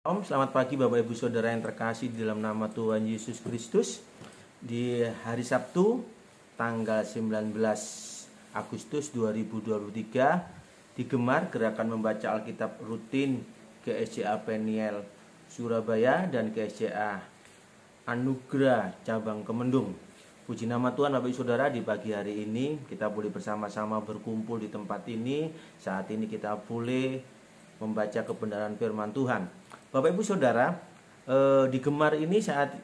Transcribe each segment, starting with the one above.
Selamat pagi Bapak Ibu Saudara yang terkasih di dalam nama Tuhan Yesus Kristus. Di hari Sabtu tanggal 19 Agustus 2023 di Gemar Gerakan Membaca Alkitab Rutin GSCA Peniel Surabaya dan GSCA Anugerah Cabang Kemendung. Puji nama Tuhan Bapak Ibu Saudara, di pagi hari ini kita boleh bersama-sama berkumpul di tempat ini. Saat ini kita boleh membaca kebenaran firman Tuhan. Bapak Ibu Saudara, di Gemar ini saat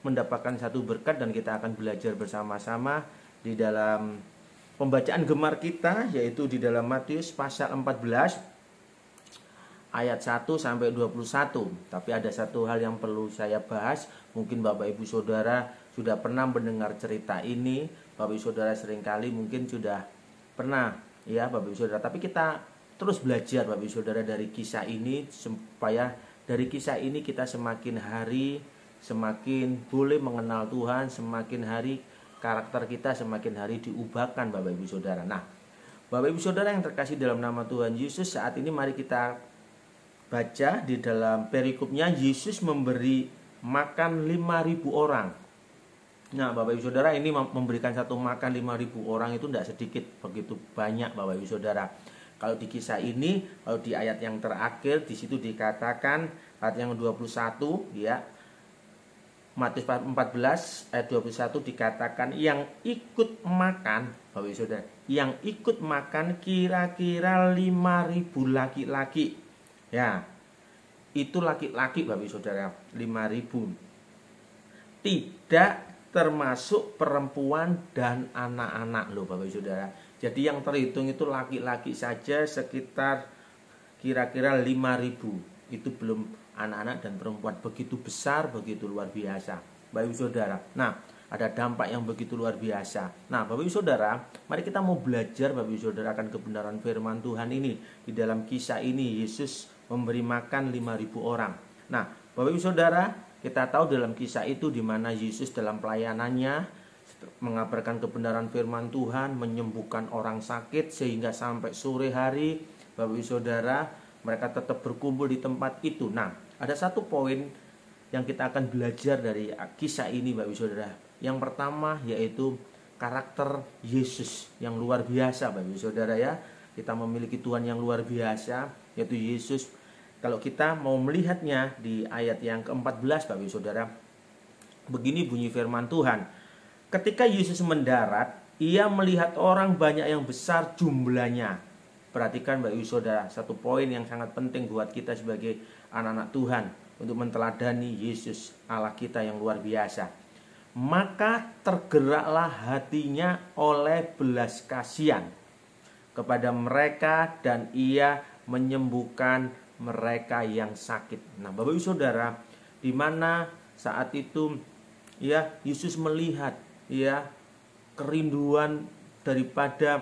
mendapatkan satu berkat dan kita akan belajar bersama-sama di dalam pembacaan Gemar kita, yaitu di dalam Matius pasal 14 ayat 1 sampai 21. Tapi ada satu hal yang perlu saya bahas. Mungkin Bapak Ibu Saudara sudah pernah mendengar cerita ini. Bapak Ibu Saudara seringkali mungkin sudah pernah, ya Bapak Ibu Saudara. Tapi kita terus belajar Bapak Ibu Saudara dari kisah ini, supaya dari kisah ini kita semakin hari semakin boleh mengenal Tuhan, semakin hari karakter kita semakin hari diubahkan Bapak Ibu Saudara. Nah, Bapak Ibu Saudara yang terkasih dalam nama Tuhan Yesus, saat ini mari kita baca di dalam perikopnya. Yesus memberi makan 5.000 orang. Nah, Bapak Ibu Saudara, ini memberikan satu makan 5.000 orang itu tidak sedikit, begitu banyak Bapak Ibu Saudara. Kalau di kisah ini, kalau di ayat yang terakhir di situ dikatakan ayat yang 21, ya. Matius 14 ayat 21 dikatakan yang ikut makan, Bapak Ibu Saudara, yang ikut makan kira-kira 5.000 laki-laki. Ya. Itu laki-laki Bapak Ibu Saudara, 5.000. Tidak termasuk perempuan dan anak-anak loh Bapak Ibu Saudara. Jadi yang terhitung itu laki-laki saja sekitar kira-kira 5.000. Itu belum anak-anak dan perempuan. Begitu besar, begitu luar biasa Bapak Ibu Saudara. Nah, ada dampak yang begitu luar biasa. Nah, Bapak Ibu Saudara, mari kita mau belajar Bapak Ibu Saudara akan kebenaran firman Tuhan ini. Di dalam kisah ini Yesus memberi makan 5.000 orang. Nah, Bapak Ibu Saudara, kita tahu dalam kisah itu di mana Yesus dalam pelayanannya mengabarkan kebenaran firman Tuhan, menyembuhkan orang sakit, sehingga sampai sore hari Bapak Ibu Saudara mereka tetap berkumpul di tempat itu. Nah, ada satu poin yang kita akan belajar dari kisah ini Bapak Ibu Saudara. Yang pertama yaitu karakter Yesus yang luar biasa Bapak Ibu Saudara, ya. Kita memiliki Tuhan yang luar biasa, yaitu Yesus. Kalau kita mau melihatnya di ayat yang ke-14 Bapak Ibu Saudara, begini bunyi firman Tuhan. Ketika Yesus mendarat, ia melihat orang banyak yang besar jumlahnya. Perhatikan Bapak Ibu Saudara, satu poin yang sangat penting buat kita sebagai anak-anak Tuhan untuk menteladani Yesus Allah kita yang luar biasa. Maka tergeraklah hatinya oleh belas kasihan kepada mereka dan ia menyembuhkan mereka yang sakit. Nah, Bapak Ibu Saudara, di mana saat itu ya Yesus melihat ya kerinduan daripada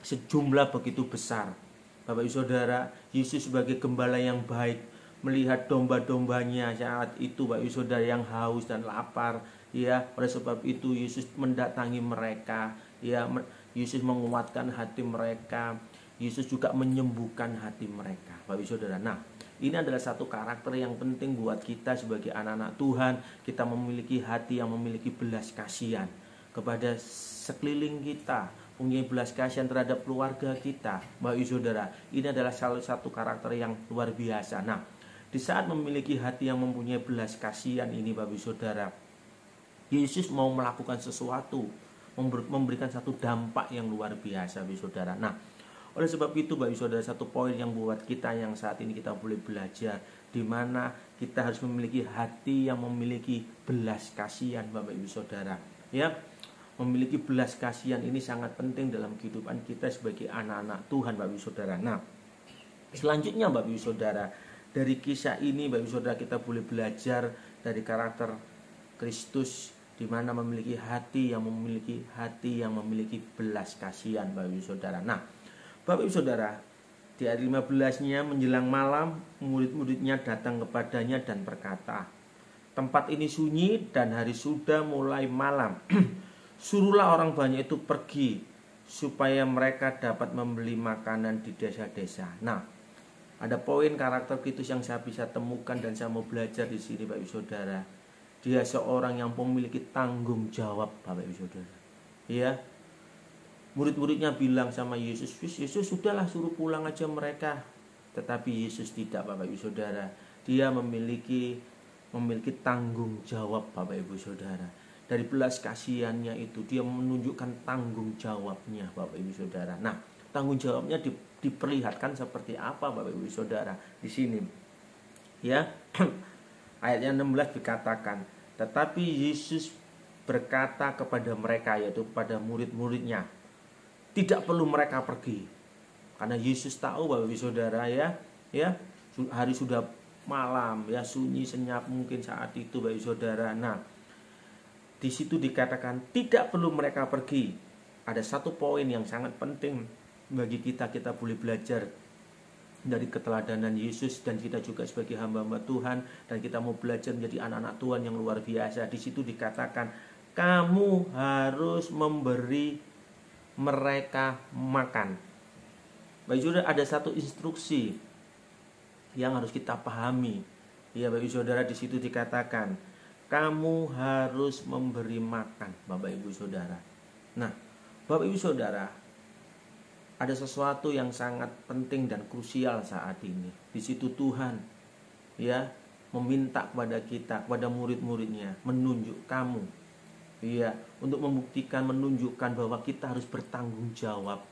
sejumlah begitu besar. Bapak Ibu Saudara, Yesus sebagai gembala yang baik melihat domba-dombanya saat itu Bapak Ibu Saudara yang haus dan lapar, ya. Oleh sebab itu Yesus mendatangi mereka, ya. Yesus menguatkan hati mereka. Yesus juga menyembuhkan hati mereka Bapak Ibu Saudara. Nah, ini adalah satu karakter yang penting buat kita sebagai anak-anak Tuhan. Kita memiliki hati yang memiliki belas kasihan kepada sekeliling kita, punya belas kasihan terhadap keluarga kita Bapak Ibu Saudara. Ini adalah salah satu karakter yang luar biasa. Nah, di saat memiliki hati yang mempunyai belas kasihan ini Bapak Ibu Saudara, Yesus mau melakukan sesuatu, memberikan satu dampak yang luar biasa Bapak Ibu Saudara. Nah, oleh sebab itu Bapak Ibu Saudara, satu poin yang buat kita yang saat ini kita boleh belajar, di mana kita harus memiliki hati yang memiliki belas kasihan Bapak Ibu Saudara, ya. Memiliki belas kasihan ini sangat penting dalam kehidupan kita sebagai anak-anak Tuhan Bapak Ibu Saudara. Nah, selanjutnya Bapak Ibu Saudara, dari kisah ini Bapak Ibu Saudara kita boleh belajar dari karakter Kristus, di mana memiliki hati yang memiliki belas kasihan Bapak Ibu Saudara. Nah, Bapak Ibu Saudara, di ayat 15-nya, menjelang malam murid-muridnya datang kepadanya dan berkata, tempat ini sunyi dan hari sudah mulai malam. Suruhlah orang banyak itu pergi supaya mereka dapat membeli makanan di desa-desa. Nah, Ada poin karakter Kristus yang saya bisa temukan dan saya mau belajar di sini Bapak Ibu Saudara. Dia seorang yang memiliki tanggung jawab Bapak Ibu Saudara. Ya. Murid-muridnya bilang sama Yesus, Yesus sudahlah suruh pulang aja mereka. Tetapi Yesus tidak Bapak Ibu Saudara. Dia memiliki tanggung jawab Bapak Ibu Saudara. Dari belas kasihannya itu dia menunjukkan tanggung jawabnya Bapak Ibu Saudara. Nah, tanggung jawabnya diperlihatkan seperti apa Bapak Ibu Saudara di sini. Ya. Ayatnya 16 dikatakan, tetapi Yesus berkata kepada mereka, yaitu kepada murid-muridnya, tidak perlu mereka pergi. Karena Yesus tahu Bapak Ibu Saudara ya, hari sudah malam ya, sunyi senyap mungkin saat itu Bapak Ibu Saudara. Nah, di situ dikatakan tidak perlu mereka pergi. Ada satu poin yang sangat penting bagi kita boleh belajar dari keteladanan Yesus, dan kita juga sebagai hamba-hamba Tuhan, dan kita mau belajar menjadi anak-anak Tuhan yang luar biasa. Di situ dikatakan kamu harus memberi mereka makan. Bapak Ibu Saudara, ada satu instruksi yang harus kita pahami. Ya Bapak Ibu Saudara, di situ dikatakan kamu harus memberi makan Bapak Ibu Saudara. Nah, Bapak Ibu Saudara, ada sesuatu yang sangat penting dan krusial saat ini. Di situ Tuhan ya meminta kepada kita, kepada murid-muridnya, menunjuk kamu ya, untuk membuktikan, menunjukkan bahwa kita harus bertanggung jawab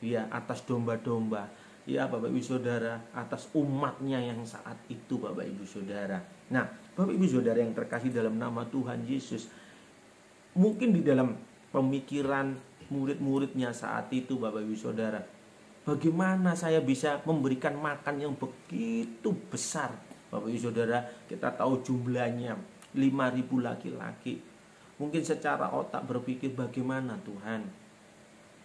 ya atas domba-domba ya Bapak Ibu Saudara, atas umatnya yang saat itu Bapak Ibu Saudara. Nah, Bapak Ibu Saudara yang terkasih dalam nama Tuhan Yesus, mungkin di dalam pemikiran murid-muridnya saat itu Bapak Ibu Saudara, bagaimana saya bisa memberikan makan yang begitu besar Bapak Ibu Saudara? Kita tahu jumlahnya 5.000 laki-laki. Mungkin secara otak berpikir bagaimana Tuhan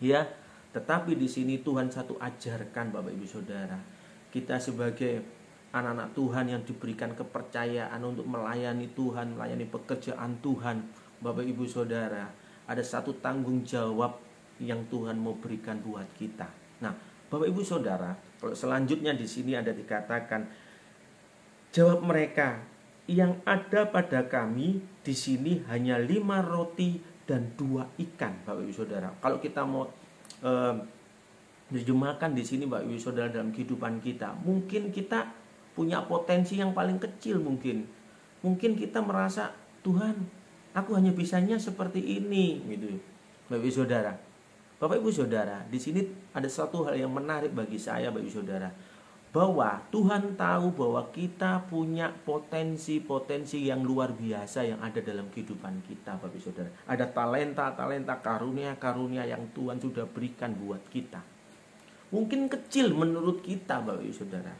ya, tetapi di sini Tuhan satu ajarkan Bapak Ibu Saudara, kita sebagai anak-anak Tuhan yang diberikan kepercayaan untuk melayani Tuhan, melayani pekerjaan Tuhan Bapak Ibu Saudara, ada satu tanggung jawab yang Tuhan mau berikan buat kita. Nah Bapak Ibu Saudara, kalau selanjutnya di sini ada dikatakan, jawab mereka, yang ada pada kami di sini hanya 5 roti dan 2 ikan Bapak Ibu Saudara. Kalau kita mau terjemahkan di sini Bapak Ibu Saudara, dalam kehidupan kita, mungkin kita punya potensi yang paling kecil, mungkin kita merasa Tuhan, aku hanya bisanya seperti ini gitu Bapak Ibu Saudara. Bapak Ibu Saudara, di sini ada satu hal yang menarik bagi saya Bapak Ibu Saudara, bahwa Tuhan tahu bahwa kita punya potensi-potensi yang luar biasa yang ada dalam kehidupan kita Bapak Ibu Saudara. Ada talenta-talenta, karunia-karunia yang Tuhan sudah berikan buat kita. Mungkin kecil menurut kita Bapak Ibu Saudara,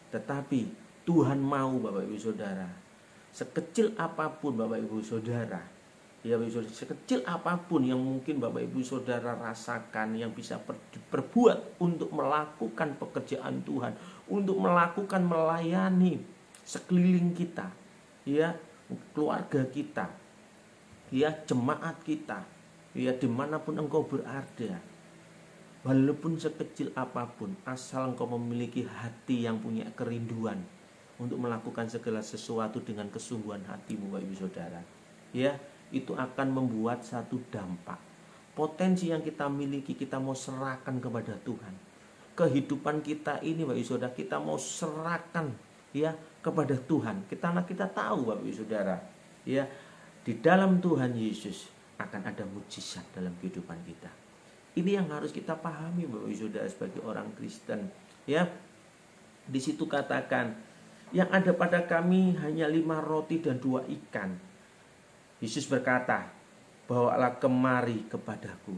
tetapi Tuhan mau Bapak Ibu Saudara, sekecil apapun Bapak Ibu Saudara, ya Bapak Ibu Saudara, sekecil apapun yang mungkin Bapak Ibu Saudara rasakan, yang bisa berbuat untuk melakukan pekerjaan Tuhan, untuk melakukan melayani sekeliling kita, ya keluarga kita, ya jemaat kita, ya dimanapun engkau berada, walaupun sekecil apapun, asal engkau memiliki hati yang punya kerinduan untuk melakukan segala sesuatu dengan kesungguhan hatimu Bapak Ibu Saudara, ya itu akan membuat satu dampak. Potensi yang kita miliki kita mau serahkan kepada Tuhan. Kehidupan kita ini Bapak Ibu Saudara, kita mau serahkan ya kepada Tuhan. Kita tahu Bapak Ibu Saudara, ya di dalam Tuhan Yesus akan ada mujizat dalam kehidupan kita. Ini yang harus kita pahami Bapak Ibu Saudara sebagai orang Kristen, ya. Di situ katakan, yang ada pada kami hanya 5 roti dan 2 ikan. Yesus berkata, bawalah kemari kepadaku.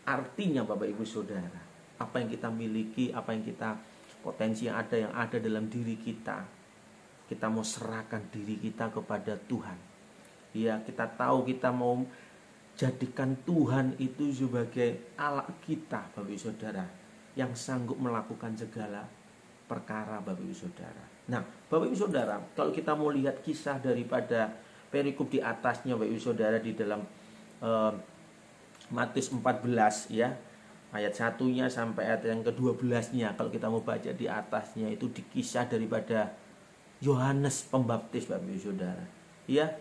Artinya Bapak Ibu Saudara, apa yang kita miliki, apa yang kita potensi yang ada dalam diri kita, kita mau serahkan diri kita kepada Tuhan. Ya, kita tahu kita mau jadikan Tuhan itu sebagai alat kita Bapak Ibu Saudara, yang sanggup melakukan segala perkara Bapak Ibu Saudara. Nah Bapak Ibu Saudara, kalau kita mau lihat kisah daripada perikop di atasnya Bapak Ibu Saudara, di dalam Matius 14 ya, ayat 1-nya sampai ayat yang ke-12-nya. Kalau kita mau baca di atasnya itu dikisah daripada Yohanes Pembaptis, Bapak Ibu Saudara. Ya,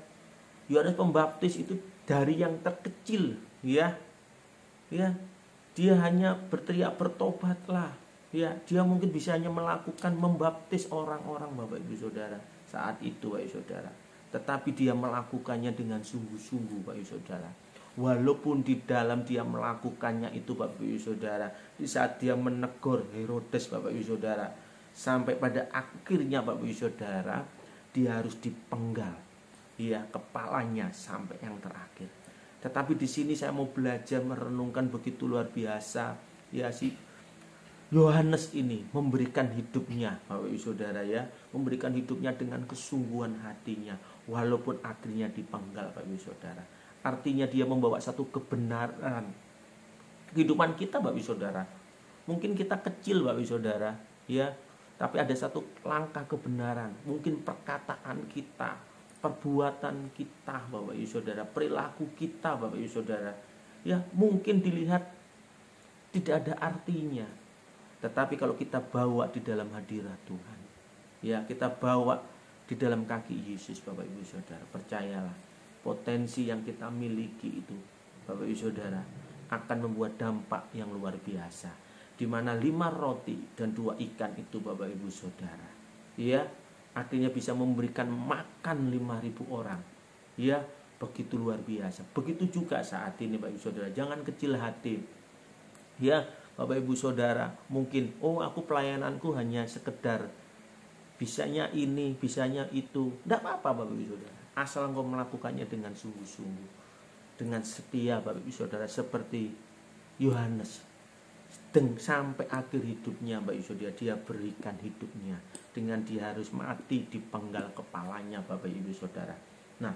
Yohanes Pembaptis itu dari yang terkecil, ya. Ya, dia hanya berteriak bertobatlah. Ya, dia mungkin bisa hanya melakukan membaptis orang-orang, Bapak Ibu Saudara, saat itu, Bapak Ibu Saudara. Tetapi dia melakukannya dengan sungguh-sungguh, Bapak Ibu Saudara. Walaupun di dalam dia melakukannya itu, Bapak Ibu Saudara, di saat dia menegur Herodes, Bapak Ibu Saudara, sampai pada akhirnya, Bapak Ibu Saudara, dia harus dipenggal, ya, kepalanya sampai yang terakhir. Tetapi di sini saya mau belajar merenungkan begitu luar biasa, ya, si Yohanes ini memberikan hidupnya, Bapak Ibu Saudara, ya, memberikan hidupnya dengan kesungguhan hatinya, walaupun akhirnya dipenggal, Bapak Ibu Saudara. Artinya dia membawa satu kebenaran kehidupan kita, Bapak Ibu Saudara. Mungkin kita kecil, Bapak Ibu Saudara, ya, tapi ada satu langkah kebenaran. Mungkin perkataan kita, perbuatan kita, Bapak Ibu Saudara, perilaku kita, Bapak Ibu Saudara, ya, mungkin dilihat tidak ada artinya. Tetapi kalau kita bawa di dalam hadirat Tuhan, ya, kita bawa di dalam kaki Yesus, Bapak Ibu Saudara, percayalah, potensi yang kita miliki itu, Bapak Ibu Saudara, akan membuat dampak yang luar biasa. Di mana 5 roti dan 2 ikan itu, Bapak Ibu Saudara, ya, akhirnya bisa memberikan makan 5.000 orang. Ya, begitu luar biasa. Begitu juga saat ini, Bapak Ibu Saudara, jangan kecil hati. Ya, Bapak Ibu Saudara, mungkin aku pelayananku hanya sekedar bisanya ini, bisanya itu. Tidak apa-apa, Bapak Ibu Saudara, asal engkau melakukannya dengan sungguh-sungguh, dengan setia, Bapak Ibu Saudara, seperti Yohanes. Sampai akhir hidupnya, Bapak Ibu Saudara, dia berikan hidupnya dengan dia harus mati dipenggal kepalanya, Bapak Ibu Saudara. Nah,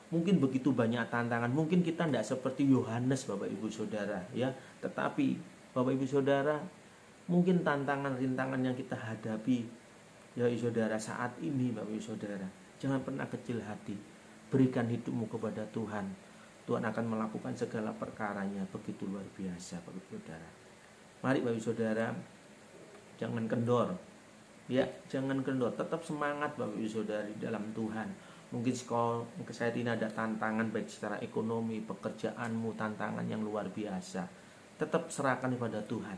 mungkin begitu banyak tantangan. Mungkin kita tidak seperti Yohanes, Bapak Ibu Saudara, ya. Tetapi Bapak Ibu Saudara, mungkin tantangan rintangan yang kita hadapi, ya Saudara, saat ini, Bapak Ibu Saudara, jangan pernah kecil hati. Berikan hidupmu kepada Tuhan. Tuhan akan melakukan segala perkaranya begitu luar biasa, Bapak Ibu Saudara. Mari Bapak Ibu Saudara, jangan kendor. Ya, jangan kendor. Tetap semangat, Bapak Ibu Saudara, di dalam Tuhan. Mungkin saya ini ada tantangan baik secara ekonomi, pekerjaanmu, tantangan yang luar biasa. Tetap serahkan kepada Tuhan.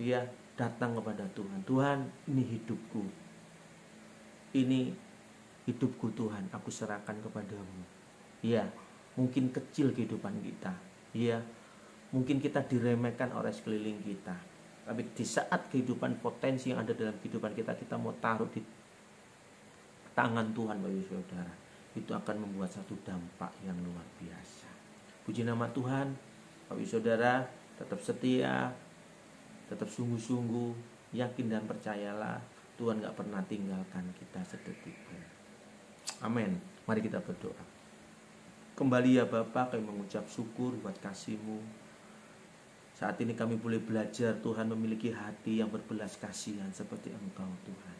Ya, datang kepada Tuhan. Tuhan, ini hidupku. Ini hidupku Tuhan, aku serahkan kepadamu. Ya, mungkin kecil kehidupan kita. Ya, mungkin kita diremehkan oleh sekeliling kita. Tapi di saat kehidupan potensi yang ada dalam kehidupan kita, kita mau taruh di tangan Tuhan, Bapak Ibu Saudara, itu akan membuat satu dampak yang luar biasa. Puji nama Tuhan, Bapak Ibu Saudara, tetap setia, tetap sungguh-sungguh, yakin dan percayalah, Tuhan gak pernah tinggalkan kita sedetik pun. Amin. Mari kita berdoa. Kembali ya Bapa, kami mengucap syukur buat kasih-Mu. Saat ini kami boleh belajar Tuhan memiliki hati yang berbelas kasihan seperti Engkau Tuhan.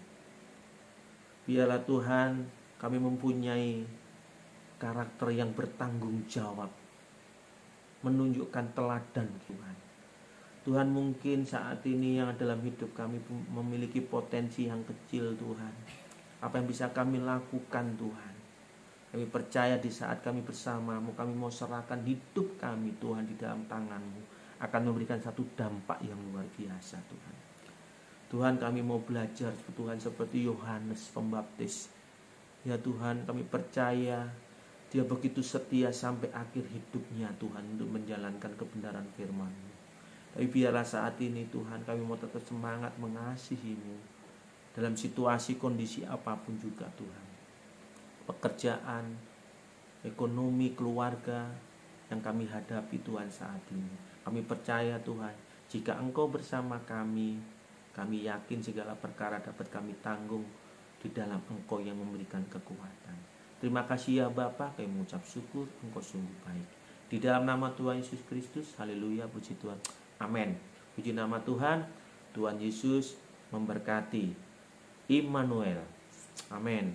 Biarlah Tuhan kami mempunyai karakter yang bertanggung jawab, menunjukkan teladan Tuhan. Tuhan, mungkin saat ini yang dalam hidup kami memiliki potensi yang kecil Tuhan. Apa yang bisa kami lakukan Tuhan? Kami percaya di saat kami bersama-Mu, kami mau serahkan hidup kami Tuhan di dalam tangan-Mu, akan memberikan satu dampak yang luar biasa Tuhan. Tuhan, kami mau belajar Tuhan seperti Yohanes Pembaptis. Ya Tuhan, kami percaya dia begitu setia sampai akhir hidupnya Tuhan untuk menjalankan kebenaran firman-Mu. Tapi biarlah saat ini Tuhan kami mau tetap semangat mengasihi-Mu dalam situasi kondisi apapun juga Tuhan. Pekerjaan, ekonomi, keluarga yang kami hadapi Tuhan saat ini. Kami percaya Tuhan, jika Engkau bersama kami yakin segala perkara dapat kami tanggung di dalam Engkau yang memberikan kekuatan. Terima kasih ya Bapa, kami mengucap syukur, Engkau sungguh baik. Di dalam nama Tuhan Yesus Kristus, haleluya, puji Tuhan. Amin. Puji nama Tuhan. Tuhan Yesus memberkati. Immanuel. Amin.